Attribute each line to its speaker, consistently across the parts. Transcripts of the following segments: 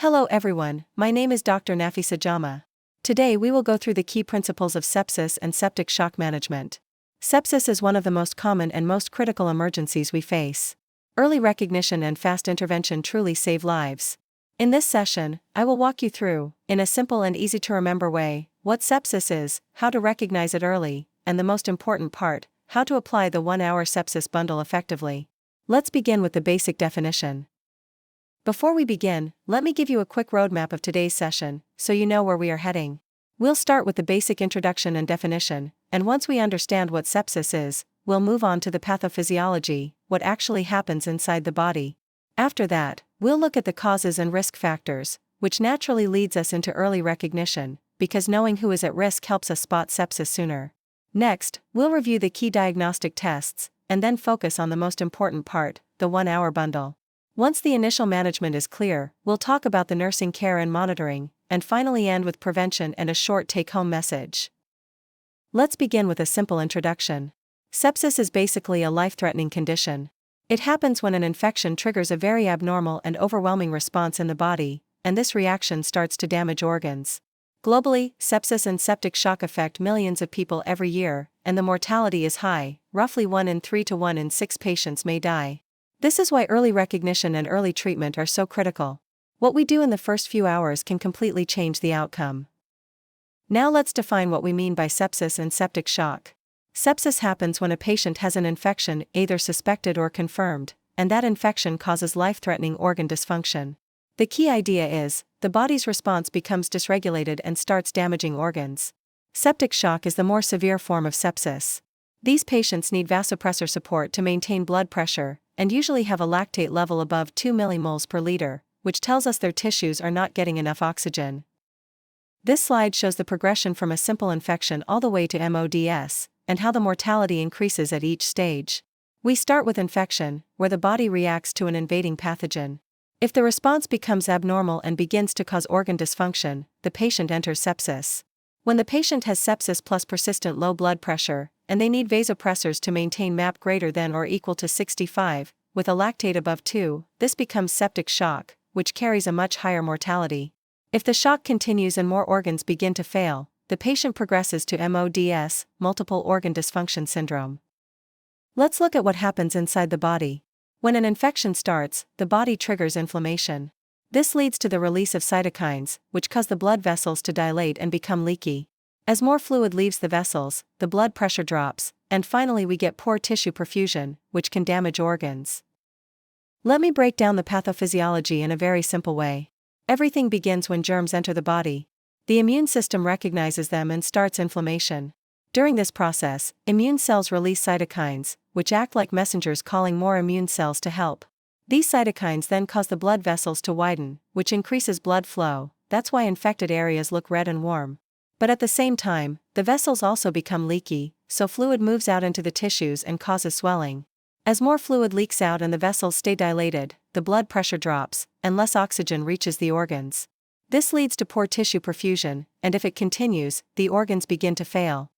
Speaker 1: Hello everyone, my name is Dr. Nafisa Jama. Today we will go through the key principles of sepsis and septic shock management. Sepsis is one of the most common and most critical emergencies we face. Early recognition and fast intervention truly save lives. In this session, I will walk you through, in a simple and easy-to-remember way, what sepsis is, how to recognize it early, and the most important part, how to apply the 1-hour Sepsis Bundle effectively. Let's begin with the basic definition. Before we begin, let me give you a quick roadmap of today's session, so you know where we are heading. We'll start with the basic introduction and definition, and once we understand what sepsis is, we'll move on to the pathophysiology, what actually happens inside the body. After that, we'll look at the causes and risk factors, which naturally leads us into early recognition, because knowing who is at risk helps us spot sepsis sooner. Next, we'll review the key diagnostic tests, and then focus on the most important part, the 1-hour bundle. Once the initial management is clear, we'll talk about the nursing care and monitoring, and finally end with prevention and a short take-home message. Let's begin with a simple introduction. Sepsis is basically a life-threatening condition. It happens when an infection triggers a very abnormal and overwhelming response in the body, and this reaction starts to damage organs. Globally, sepsis and septic shock affect millions of people every year, and the mortality is high, roughly 1 in 3 to 1 in 6 patients may die. This is why early recognition and early treatment are so critical. What we do in the first few hours can completely change the outcome. Now let's define what we mean by sepsis and septic shock. Sepsis happens when a patient has an infection, either suspected or confirmed, and that infection causes life-threatening organ dysfunction. The key idea is, the body's response becomes dysregulated and starts damaging organs. Septic shock is the more severe form of sepsis. These patients need vasopressor support to maintain blood pressure, and usually have a lactate level above 2 millimoles per liter, which tells us their tissues are not getting enough oxygen. This slide shows the progression from a simple infection all the way to MODS, and how the mortality increases at each stage. We start with infection, where the body reacts to an invading pathogen. If the response becomes abnormal and begins to cause organ dysfunction, the patient enters sepsis. When the patient has sepsis plus persistent low blood pressure, and they need vasopressors to maintain MAP greater than or equal to 65, with a lactate above 2, this becomes septic shock, which carries a much higher mortality. If the shock continues and more organs begin to fail, the patient progresses to MODS, multiple organ dysfunction syndrome. Let's look at what happens inside the body. When an infection starts, the body triggers inflammation. This leads to the release of cytokines, which cause the blood vessels to dilate and become leaky. As more fluid leaves the vessels, the blood pressure drops, and finally we get poor tissue perfusion, which can damage organs. Let me break down the pathophysiology in a very simple way. Everything begins when germs enter the body. The immune system recognizes them and starts inflammation. During this process, immune cells release cytokines, which act like messengers calling more immune cells to help. These cytokines then cause the blood vessels to widen, which increases blood flow. That's why infected areas look red and warm. But at the same time, the vessels also become leaky, so fluid moves out into the tissues and causes swelling. As more fluid leaks out and the vessels stay dilated, the blood pressure drops, and less oxygen reaches the organs. This leads to poor tissue perfusion, and if it continues, the organs begin to fail.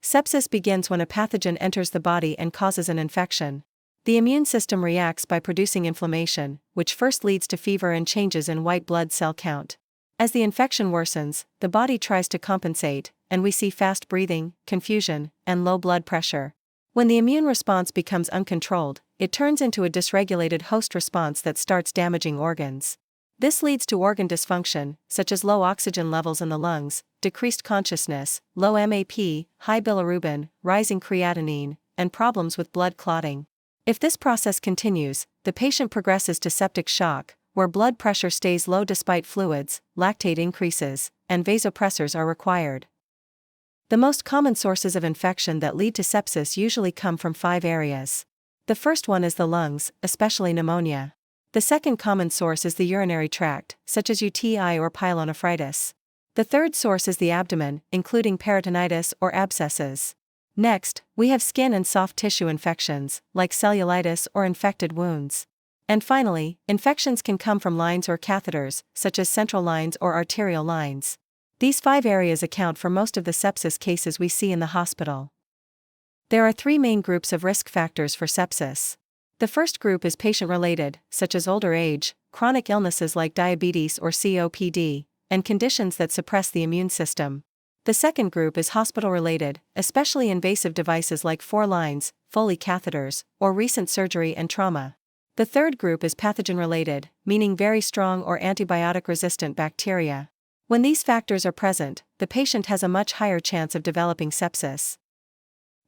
Speaker 1: Sepsis begins when a pathogen enters the body and causes an infection. The immune system reacts by producing inflammation, which first leads to fever and changes in white blood cell count. As the infection worsens, the body tries to compensate, and we see fast breathing, confusion, and low blood pressure. When the immune response becomes uncontrolled, it turns into a dysregulated host response that starts damaging organs. This leads to organ dysfunction, such as low oxygen levels in the lungs, decreased consciousness, low MAP, high bilirubin, rising creatinine, and problems with blood clotting. If this process continues, the patient progresses to septic shock, where blood pressure stays low despite fluids, lactate increases, and vasopressors are required. The most common sources of infection that lead to sepsis usually come from 5 areas. The first one is the lungs, especially pneumonia. The second common source is the urinary tract, such as UTI or pyelonephritis. The third source is the abdomen, including peritonitis or abscesses. Next, we have skin and soft tissue infections, like cellulitis or infected wounds. And finally, infections can come from lines or catheters, such as central lines or arterial lines. These 5 areas account for most of the sepsis cases we see in the hospital. There are 3 main groups of risk factors for sepsis. The first group is patient-related, such as older age, chronic illnesses like diabetes or COPD, and conditions that suppress the immune system. The second group is hospital-related, especially invasive devices like 4 lines, Foley catheters, or recent surgery and trauma. The third group is pathogen-related, meaning very strong or antibiotic-resistant bacteria. When these factors are present, the patient has a much higher chance of developing sepsis.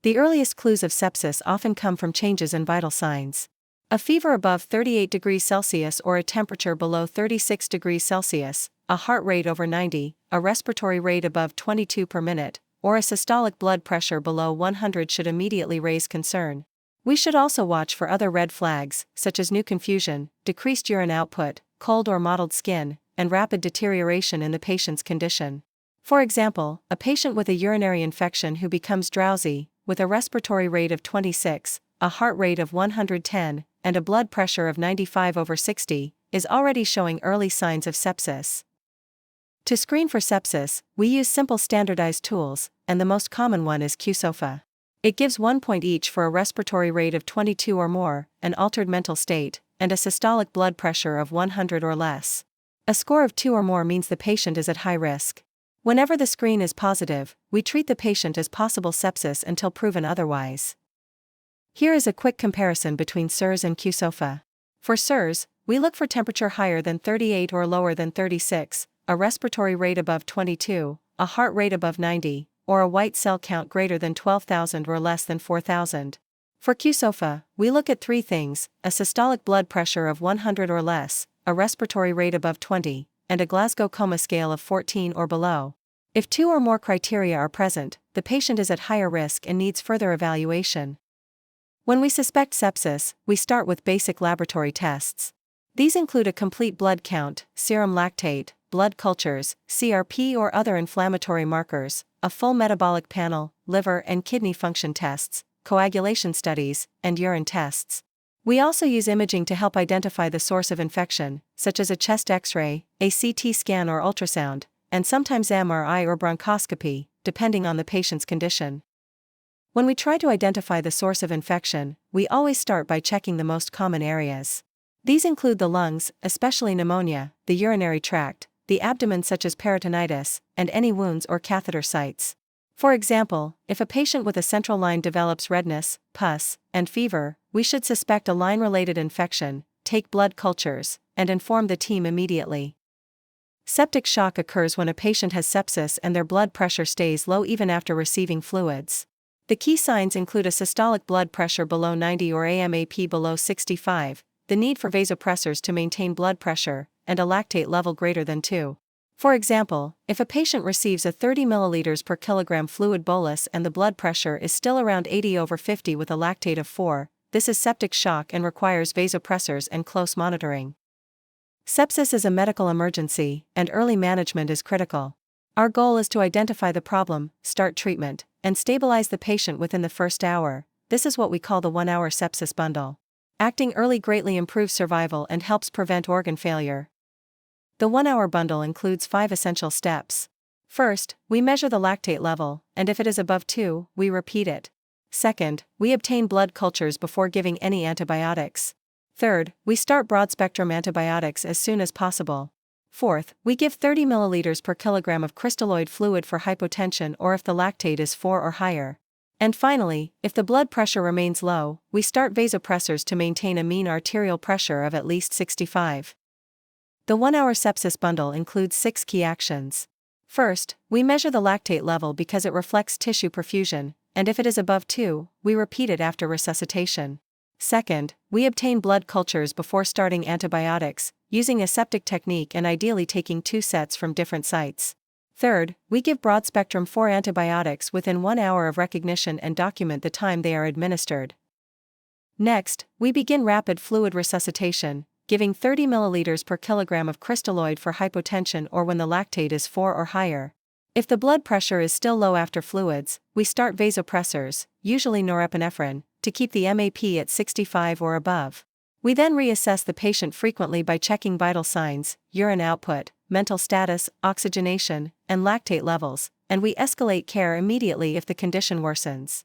Speaker 1: The earliest clues of sepsis often come from changes in vital signs. A fever above 38 degrees Celsius or a temperature below 36 degrees Celsius, a heart rate over 90, a respiratory rate above 22 per minute, or a systolic blood pressure below 100 should immediately raise concern. We should also watch for other red flags, such as new confusion, decreased urine output, cold or mottled skin, and rapid deterioration in the patient's condition. For example, a patient with a urinary infection who becomes drowsy, with a respiratory rate of 26, a heart rate of 110, and a blood pressure of 95/60, is already showing early signs of sepsis. To screen for sepsis, we use simple standardized tools, and the most common one is qSOFA. It gives 1 point each for a respiratory rate of 22 or more, an altered mental state, and a systolic blood pressure of 100 or less. A score of 2 or more means the patient is at high risk. Whenever the screen is positive, we treat the patient as possible sepsis until proven otherwise. Here is a quick comparison between SIRS and qSOFA. For SIRS, we look for temperature higher than 38 or lower than 36, a respiratory rate above 22, a heart rate above 90, or a white cell count greater than 12,000 or less than 4,000. For qSOFA, we look at 3 things: a systolic blood pressure of 100 or less, a respiratory rate above 20, and a Glasgow Coma scale of 14 or below. If 2 or more criteria are present, the patient is at higher risk and needs further evaluation. When we suspect sepsis, we start with basic laboratory tests. These include a complete blood count, serum lactate, blood cultures, CRP or other inflammatory markers, a full metabolic panel, liver and kidney function tests, coagulation studies, and urine tests. We also use imaging to help identify the source of infection, such as a chest X-ray, a CT scan or ultrasound, and sometimes MRI or bronchoscopy, depending on the patient's condition. When we try to identify the source of infection, we always start by checking the most common areas. These include the lungs, especially pneumonia, the urinary tract, the abdomen such as peritonitis, and any wounds or catheter sites. For example, if a patient with a central line develops redness, pus, and fever, we should suspect a line-related infection, take blood cultures, and inform the team immediately. Septic shock occurs when a patient has sepsis and their blood pressure stays low even after receiving fluids. The key signs include a systolic blood pressure below 90 or AMAP below 65, the need for vasopressors to maintain blood pressure, and a lactate level greater than 2. For example, if a patient receives a 30 ml per kilogram fluid bolus and the blood pressure is still around 80/50 with a lactate of 4, this is septic shock and requires vasopressors and close monitoring. Sepsis is a medical emergency, and early management is critical. Our goal is to identify the problem, start treatment, and stabilize the patient within the first hour. This is what we call the 1-hour sepsis bundle. Acting early greatly improves survival and helps prevent organ failure. The 1-hour bundle includes 5 essential steps. First, we measure the lactate level, and if it is above 2, we repeat it. Second, we obtain blood cultures before giving any antibiotics. Third, we start broad-spectrum antibiotics as soon as possible. Fourth, we give 30 ml per kilogram of crystalloid fluid for hypotension or if the lactate is 4 or higher. And finally, if the blood pressure remains low, we start vasopressors to maintain a mean arterial pressure of at least 65. The 1-hour sepsis bundle includes 6 key actions. First, we measure the lactate level because it reflects tissue perfusion, and if it is above 2, we repeat it after resuscitation. Second, we obtain blood cultures before starting antibiotics, using a septic technique and ideally taking 2 sets from different sites. Third, we give broad-spectrum 4 antibiotics within 1 hour of recognition and document the time they are administered. Next, we begin rapid fluid resuscitation, giving 30 ml per kilogram of crystalloid for hypotension or when the lactate is 4 or higher. If the blood pressure is still low after fluids, we start vasopressors, usually norepinephrine, to keep the MAP at 65 or above. We then reassess the patient frequently by checking vital signs, urine output, mental status, oxygenation, and lactate levels, and we escalate care immediately if the condition worsens.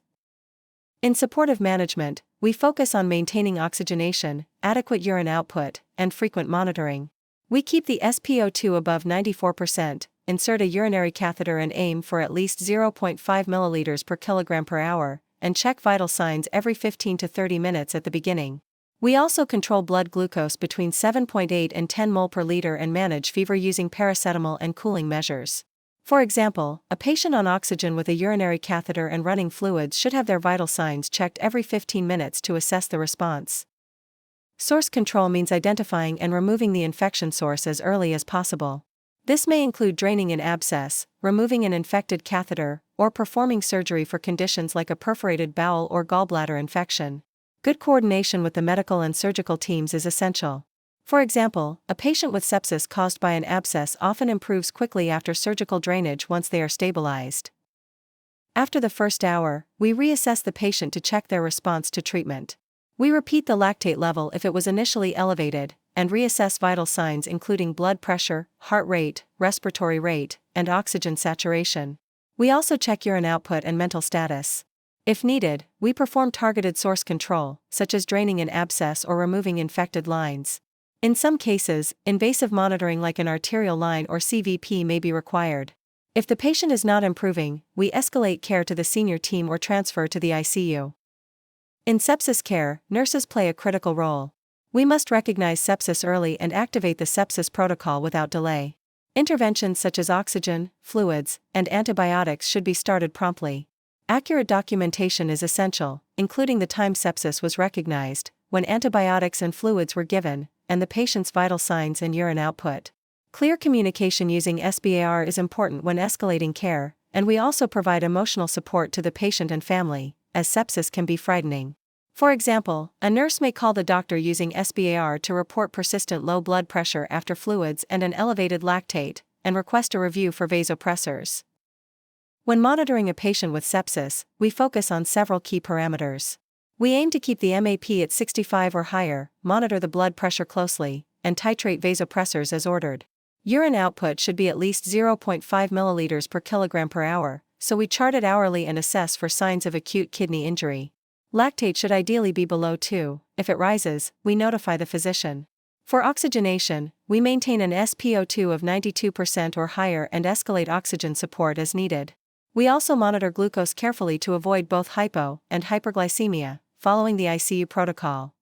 Speaker 1: In supportive management, we focus on maintaining oxygenation, adequate urine output, and frequent monitoring. We keep the SpO2 above 94%, insert a urinary catheter and aim for at least 0.5 milliliters per kilogram per hour, and check vital signs every 15 to 30 minutes at the beginning. We also control blood glucose between 7.8 and 10 mol per liter and manage fever using paracetamol and cooling measures. For example, a patient on oxygen with a urinary catheter and running fluids should have their vital signs checked every 15 minutes to assess the response. Source control means identifying and removing the infection source as early as possible. This may include draining an abscess, removing an infected catheter, or performing surgery for conditions like a perforated bowel or gallbladder infection. Good coordination with the medical and surgical teams is essential. For example, a patient with sepsis caused by an abscess often improves quickly after surgical drainage once they are stabilized. After the first hour, we reassess the patient to check their response to treatment. We repeat the lactate level if it was initially elevated, and reassess vital signs including blood pressure, heart rate, respiratory rate, and oxygen saturation. We also check urine output and mental status. If needed, we perform targeted source control, such as draining an abscess or removing infected lines. In some cases, invasive monitoring like an arterial line or CVP may be required. If the patient is not improving, we escalate care to the senior team or transfer to the ICU. In sepsis care, nurses play a critical role. We must recognize sepsis early and activate the sepsis protocol without delay. Interventions such as oxygen, fluids, and antibiotics should be started promptly. Accurate documentation is essential, including the time sepsis was recognized, when antibiotics and fluids were given, and the patient's vital signs and urine output. Clear communication using SBAR is important when escalating care, and we also provide emotional support to the patient and family, as sepsis can be frightening. For example, a nurse may call the doctor using SBAR to report persistent low blood pressure after fluids and an elevated lactate, and request a review for vasopressors. When monitoring a patient with sepsis, we focus on several key parameters. We aim to keep the MAP at 65 or higher, monitor the blood pressure closely, and titrate vasopressors as ordered. Urine output should be at least 0.5 milliliters per kilogram per hour, so we chart it hourly and assess for signs of acute kidney injury. Lactate should ideally be below 2. If it rises, we notify the physician. For oxygenation, we maintain an SpO2 of 92% or higher and escalate oxygen support as needed. We also monitor glucose carefully to avoid both hypo and hyperglycemia, following the ICU protocol.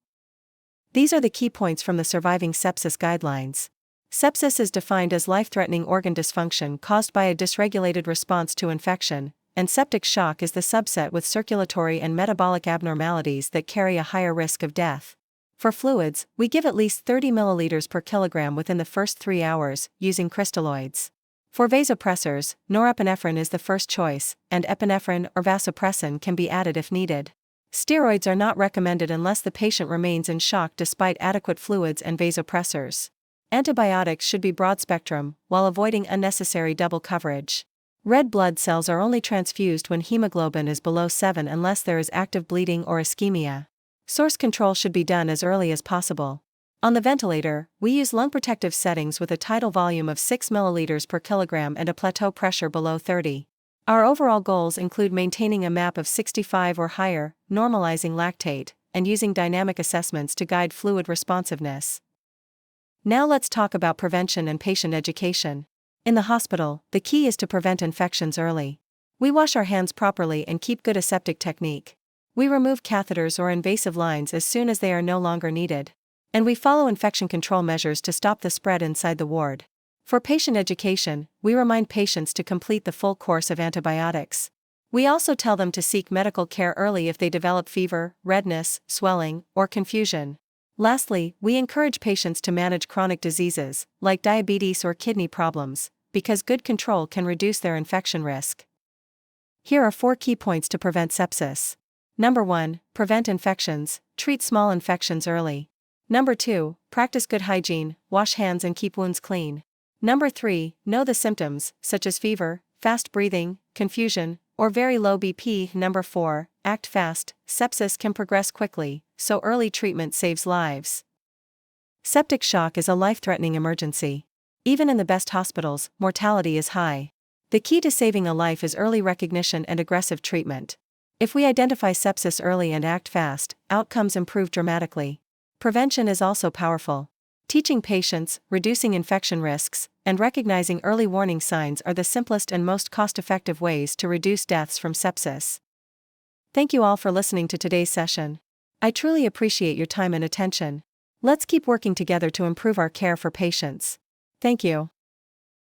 Speaker 1: These are the key points from the Surviving Sepsis Guidelines. Sepsis is defined as life-threatening organ dysfunction caused by a dysregulated response to infection, and septic shock is the subset with circulatory and metabolic abnormalities that carry a higher risk of death. For fluids, we give at least 30 milliliters per kilogram within the first 3 hours, using crystalloids. For vasopressors, norepinephrine is the first choice, and epinephrine or vasopressin can be added if needed. Steroids are not recommended unless the patient remains in shock despite adequate fluids and vasopressors. Antibiotics should be broad-spectrum, while avoiding unnecessary double coverage. Red blood cells are only transfused when hemoglobin is below 7 unless there is active bleeding or ischemia. Source control should be done as early as possible. On the ventilator, we use lung protective settings with a tidal volume of 6 milliliters per kilogram and a plateau pressure below 30. Our overall goals include maintaining a MAP of 65 or higher, normalizing lactate, and using dynamic assessments to guide fluid responsiveness. Now let's talk about prevention and patient education. In the hospital, the key is to prevent infections early. We wash our hands properly and keep good aseptic technique. We remove catheters or invasive lines as soon as they are no longer needed. And we follow infection control measures to stop the spread inside the ward. For patient education, we remind patients to complete the full course of antibiotics. We also tell them to seek medical care early if they develop fever, redness, swelling, or confusion. Lastly, we encourage patients to manage chronic diseases, like diabetes or kidney problems, because good control can reduce their infection risk. Here are 4 key points to prevent sepsis. Number 1, prevent infections, treat small infections early. Number 2, practice good hygiene, wash hands and keep wounds clean. Number 3, know the symptoms, such as fever, fast breathing, confusion, or very low BP. Number 4, act fast. Sepsis can progress quickly, so early treatment saves lives. Septic shock is a life-threatening emergency. Even in the best hospitals, mortality is high. The key to saving a life is early recognition and aggressive treatment. If we identify sepsis early and act fast, outcomes improve dramatically. Prevention is also powerful. Teaching patients, reducing infection risks, and recognizing early warning signs are the simplest and most cost-effective ways to reduce deaths from sepsis. Thank you all for listening to today's session. I truly appreciate your time and attention. Let's keep working together to improve our care for patients. Thank you.